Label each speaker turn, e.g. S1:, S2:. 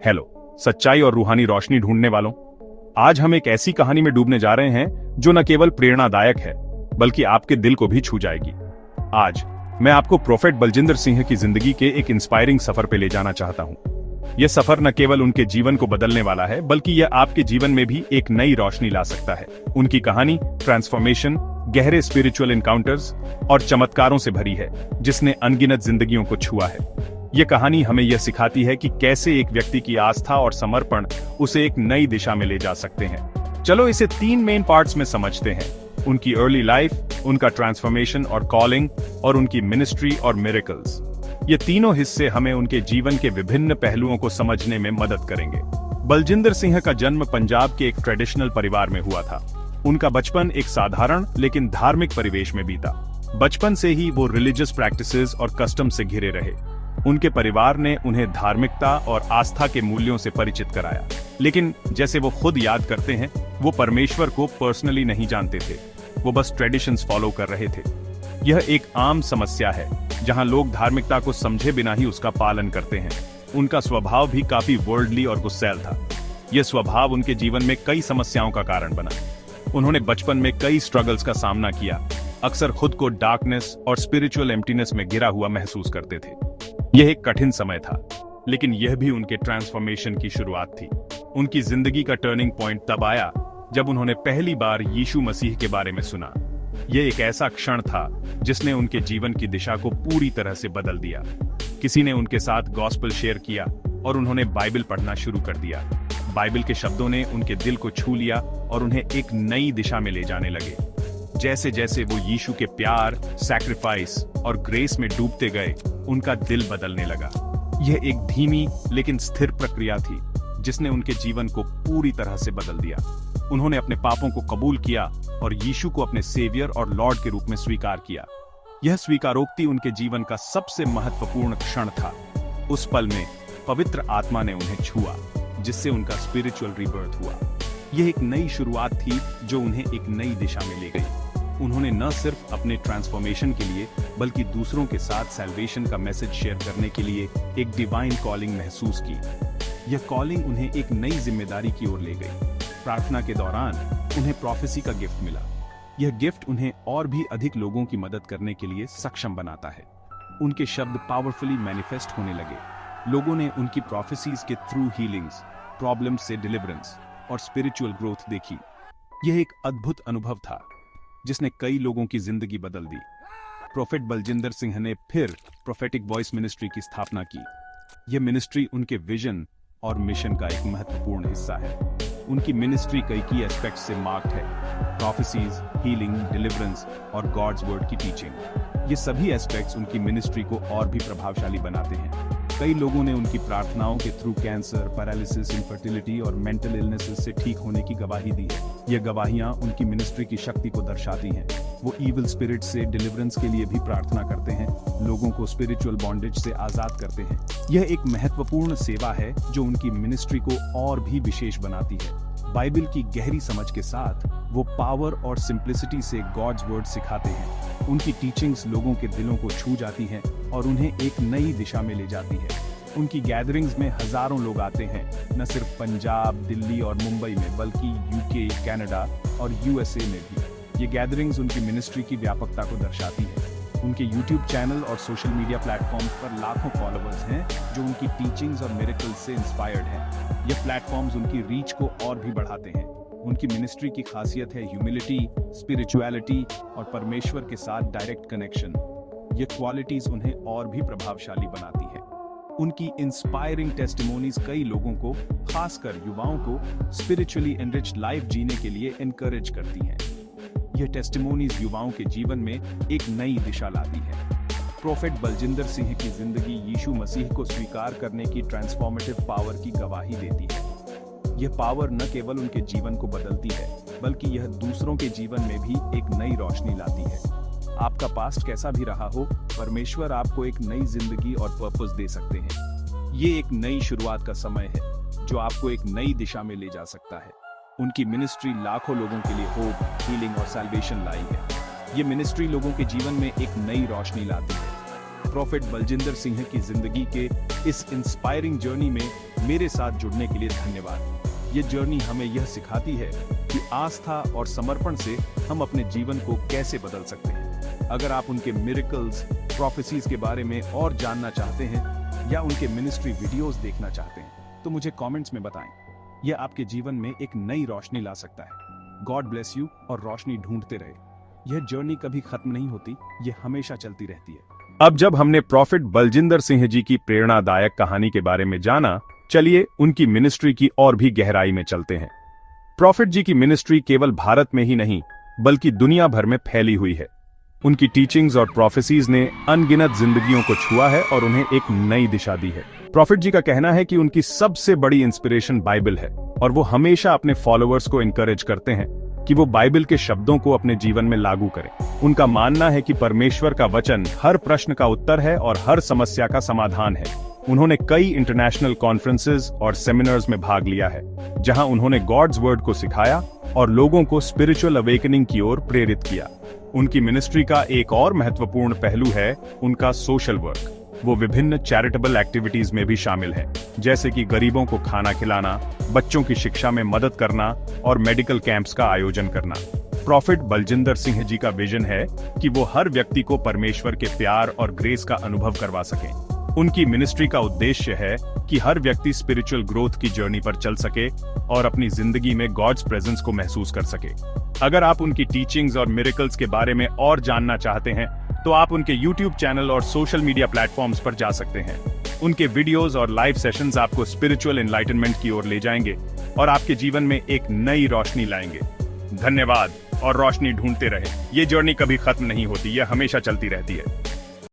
S1: Hello सच्चाई और रूहानी रोशनी ढूंढने वालों, आज हम एक ऐसी कहानी में डूबने जा रहे हैं जो न केवल प्रेरणादायक है बल्कि आपके दिल को भी छू जाएगी। आज मैं आपको प्रोफेट बलजिंदर सिंह की जिंदगी के एक इंस्पायरिंग सफर पे ले जाना चाहता हूँ। यह सफर न केवल उनके जीवन को बदलने वाला है बल्कि यह आपके जीवन में भी एक नई रोशनी ला सकता है। उनकी कहानी ट्रांसफॉर्मेशन, गहरे स्पिरिचुअल इनकाउंटर्स और चमत्कारों से भरी है जिसने अनगिनत जिंदगियों को छुआ है। यह कहानी हमें यह सिखाती है कि कैसे एक व्यक्ति की आस्था और समर्पण उसे एक नई दिशा में ले जा सकते हैं। चलो इसे 3 मेन पार्ट्स में समझते हैं: उनकी अर्ली लाइफ, उनका ट्रांसफॉर्मेशन और कॉलिंग, और उनकी मिनिस्ट्री और मिरेकल्स। ये तीनों हिस्से हमें उनके जीवन के विभिन्न पहलुओं को समझने में मदद करेंगे। बलजिंदर सिंह का जन्म पंजाब के एक ट्रेडिशनल परिवार में हुआ था। उनका बचपन एक साधारण लेकिन धार्मिक परिवेश में बीता। बचपन से ही वो रिलीजियस प्रैक्टिसेस और कस्टम से घिरे रहे। उनके परिवार ने उन्हें धार्मिकता और आस्था के मूल्यों से परिचित कराया, लेकिन जैसे वो खुद याद करते हैं, वो परमेश्वर को पर्सनली नहीं जानते थे। वो बस ट्रेडिशंस फॉलो कर रहे थे। यह एक आम समस्या है जहां लोग धार्मिकता को समझे बिना ही उसका पालन करते हैं। उनका स्वभाव भी काफी वर्ल्डली और गुस्सैल था। यह स्वभाव उनके जीवन में कई समस्याओं का कारण बना। उन्होंने बचपन में कई स्ट्रगल्स का सामना किया, अक्सर खुद को डार्कनेस और स्पिरिचुअल एम्प्टीनेस में घिरा हुआ महसूस करते थे। यह एक कठिन समय था, लेकिन यह भी उनके ट्रांसफॉर्मेशन की शुरुआत थी। उनकी जिंदगी का टर्निंग पॉइंट तब आया जब उन्होंने पहली बार यीशु मसीह के बारे में सुना। यह एक ऐसा क्षण था जिसने उनके जीवन की दिशा को पूरी तरह से बदल दिया। किसी ने उनके साथ गॉस्पेल शेयर किया और उन्होंने बाइबल पढ़ना शुरू कर दिया। बाइबल के शब्दों ने उनके दिल को छू लिया और उन्हें एक नई दिशा में ले जाने लगे। जैसे जैसे वो यीशु के प्यार, सैक्रिफाइस और ग्रेस में डूबते गए, उनका दिल बदलने लगा। यह एक धीमी लेकिन स्थिर प्रक्रिया थी जिसने उनके जीवन को पूरी तरह से बदल दिया। उन्होंने अपने पापों को कबूल किया और यीशु को अपने सेवियर और लॉर्ड के रूप में स्वीकार किया। यह स्वीकारोक्ति उनके जीवन का सबसे महत्वपूर्ण क्षण था। उस पल में पवित्र आत्मा ने उन्हें छुआ, जिससे उनका स्पिरिचुअल रीबर्थ हुआ। यह एक नई शुरुआत थी जो उन्हें एक नई दिशा में ले गई। उन्होंने न सिर्फ अपने ट्रांसफॉर्मेशन के लिए बल्कि दूसरों के साथ सैल्वेशन का मैसेज शेयर करने के लिए एक डिवाइन कॉलिंग महसूस की। यह कॉलिंग उन्हें एक नई जिम्मेदारी की ओर ले गई। प्रार्थना के दौरान उन्हें प्रोफेसी का गिफ्ट मिला। यह गिफ्ट उन्हें और भी अधिक लोगों की मदद करने के लिए सक्षम बनाता है। उनके शब्द पावरफुली मैनिफेस्ट होने लगे। लोगों ने उनकी प्रोफेसीज के थ्रू हीलिंग्स, प्रॉब्लम्स से डिलीवरेंस और स्पिरिचुअल ग्रोथ देखी। यह एक अद्भुत अनुभव था जिसने कई लोगों की जिंदगी बदल दी। प्रोफेट बलजिंदर सिंह ने फिर प्रोफेटिक वॉइस मिनिस्ट्री की स्थापना की। यह मिनिस्ट्री उनके विजन और मिशन का एक महत्वपूर्ण हिस्सा है। उनकी मिनिस्ट्री कई एस्पेक्ट्स से मार्क्ड है: प्रोफेसीज, हीलिंग, डिलीवरेंस और गॉड्स वर्ड की टीचिंग। ये सभी एस्पेक्ट्स उनकी मिनिस्ट्री को और भी प्रभावशाली बनाते हैं। कई लोगों ने उनकी प्रार्थनाओं के थ्रू कैंसर, पैरालिसिस, इनफर्टिलिटी और मेंटल इलनेसेस से ठीक होने की गवाही दी है। ये गवाहियां उनकी मिनिस्ट्री की शक्ति को दर्शाती हैं। वो इविल स्पिरिट से डिलीवरेंस के लिए भी प्रार्थना करते हैं, लोगों को स्पिरिचुअल बॉन्डेज से आजाद करते हैं। यह एक महत्वपूर्ण सेवा है जो उनकी मिनिस्ट्री को और भी विशेष बनाती है। बाइबल की गहरी समझ के साथ वो पावर और सिंप्लिसिटी से गॉड्स वर्ड सिखाते हैं। उनकी टीचिंग्स लोगों के दिलों को छू जाती हैं और उन्हें एक नई दिशा में ले जाती है। उनकी गैदरिंग्स में हजारों लोग आते हैं, न सिर्फ पंजाब, दिल्ली और मुंबई में बल्कि यूके, कनाडा और यूएसए में भी। ये गैदरिंग्स उनकी मिनिस्ट्री की व्यापकता को दर्शाती है। उनके यूट्यूब चैनल और सोशल मीडिया प्लेटफॉर्म्स पर लाखों फॉलोअर्स हैं जो उनकी टीचिंग्स और मिरेकल्स से इंस्पायर्ड हैं। ये प्लेटफॉर्म्स उनकी रीच को और भी बढ़ाते हैं। उनकी मिनिस्ट्री की खासियत है ह्यूमिलिटी, स्पिरिचुअलिटी और परमेश्वर के साथ डायरेक्ट कनेक्शन। ये क्वालिटीज उन्हें और भी प्रभावशाली बनाती है। उनकी इंस्पायरिंग टेस्टिमोनीज कई लोगों को, खासकर युवाओं को, स्पिरिचुअली एनरिच्ड लाइफ जीने के लिए एनकरेज करती हैं। यह टेस्टिमोनीज युवाओं के जीवन में एक नई दिशा लाती है। प्रोफेट बलजिंदर सिंह की जिंदगी यीशु मसीह को स्वीकार करने की ट्रांसफॉर्मेटिव पावर की गवाही देती है। यह पावर न केवल उनके जीवन को बदलती है बल्कि यह दूसरों के जीवन में भी एक नई रोशनी लाती है। आपका पास्ट कैसा भी रहा हो, परमेश्वर आपको एक नई जिंदगी और पर्पस दे सकते हैं। ये एक नई शुरुआत का समय है जो आपको एक नई दिशा में ले जा सकता है। उनकी मिनिस्ट्री लाखों लोगों के लिए होप, हीलिंग और सैल्वेशन लाई है। ये मिनिस्ट्री लोगों के जीवन में एक नई रोशनी लाती है। प्रोफेट बलजिंदर सिंह की जिंदगी के इस इंस्पायरिंग जर्नी में मेरे साथ जुड़ने के लिए धन्यवाद। ये जर्नी हमें यह सिखाती है कि आस्था और समर्पण से हम अपने जीवन को कैसे बदल सकते हैं। अगर आप उनके मिरेकल्स, प्रोफेसीज के बारे में और जानना चाहते हैं या उनके मिनिस्ट्री वीडियोस देखना चाहते हैं तो मुझे कमेंट्स में बताएं। यह आपके जीवन में एक नई रोशनी ला सकता है। गॉड ब्लेस यू और रोशनी ढूंढते रहे। यह जर्नी कभी खत्म नहीं होती, यह हमेशा चलती रहती है। अब जब हमने प्रॉफिट बलजिंदर सिंह जी की प्रेरणादायक कहानी के बारे में जाना, चलिए उनकी मिनिस्ट्री की और भी गहराई में चलते हैं। प्रॉफिट जी की मिनिस्ट्री केवल भारत में ही नहीं बल्कि दुनिया भर में फैली हुई है। उनकी टीचिंग्स और प्रोफेसीज ने अनगिनत जिंदगियों को छुआ है और उन्हें एक नई दिशा दी है। प्रॉफिट जी का कहना है कि उनकी सबसे बड़ी इंस्पिरेशन बाइबल है और वो हमेशा अपने फॉलोअर्स को इनकरेज करते हैं कि वो बाइबल के शब्दों को अपने जीवन में लागू करें। उनका मानना है कि परमेश्वर का वचन हर प्रश्न का उत्तर है और हर समस्या का समाधान है। उन्होंने कई इंटरनेशनल कॉन्फ्रेंसेस और सेमिनार्स में भाग लिया है जहां उन्होंने गॉड्स वर्ड को सिखाया और लोगों को स्पिरिचुअल अवेकनिंग की ओर प्रेरित किया। उनकी मिनिस्ट्री का एक और महत्वपूर्ण पहलू है उनका सोशल वर्क। वो विभिन्न चैरिटेबल एक्टिविटीज में भी शामिल है, जैसे कि गरीबों को खाना खिलाना, बच्चों की शिक्षा में मदद करना और मेडिकल कैंप्स का आयोजन करना। प्रॉफिट बलजिंदर सिंह जी का विजन है कि वो हर व्यक्ति को परमेश्वर के प्यार और ग्रेस का अनुभव करवा सकें। उनकी मिनिस्ट्री का उद्देश्य है कि हर व्यक्ति स्पिरिचुअल ग्रोथ की जर्नी पर चल सके और अपनी जिंदगी में गॉड्स प्रेजेंस को महसूस कर सके। अगर आप उनकी टीचिंग्स और मिरेकल्स के बारे में और जानना चाहते हैं तो आप उनके YouTube चैनल और सोशल मीडिया प्लेटफॉर्म्स पर जा सकते हैं। उनके वीडियोस और लाइव सेशंस आपको स्पिरिचुअल एनलाइटनमेंट की ओर ले जाएंगे और आपके जीवन में एक नई रोशनी लाएंगे। धन्यवाद और रोशनी ढूंढते रहे। ये जर्नी कभी खत्म नहीं होती, यह हमेशा चलती रहती है।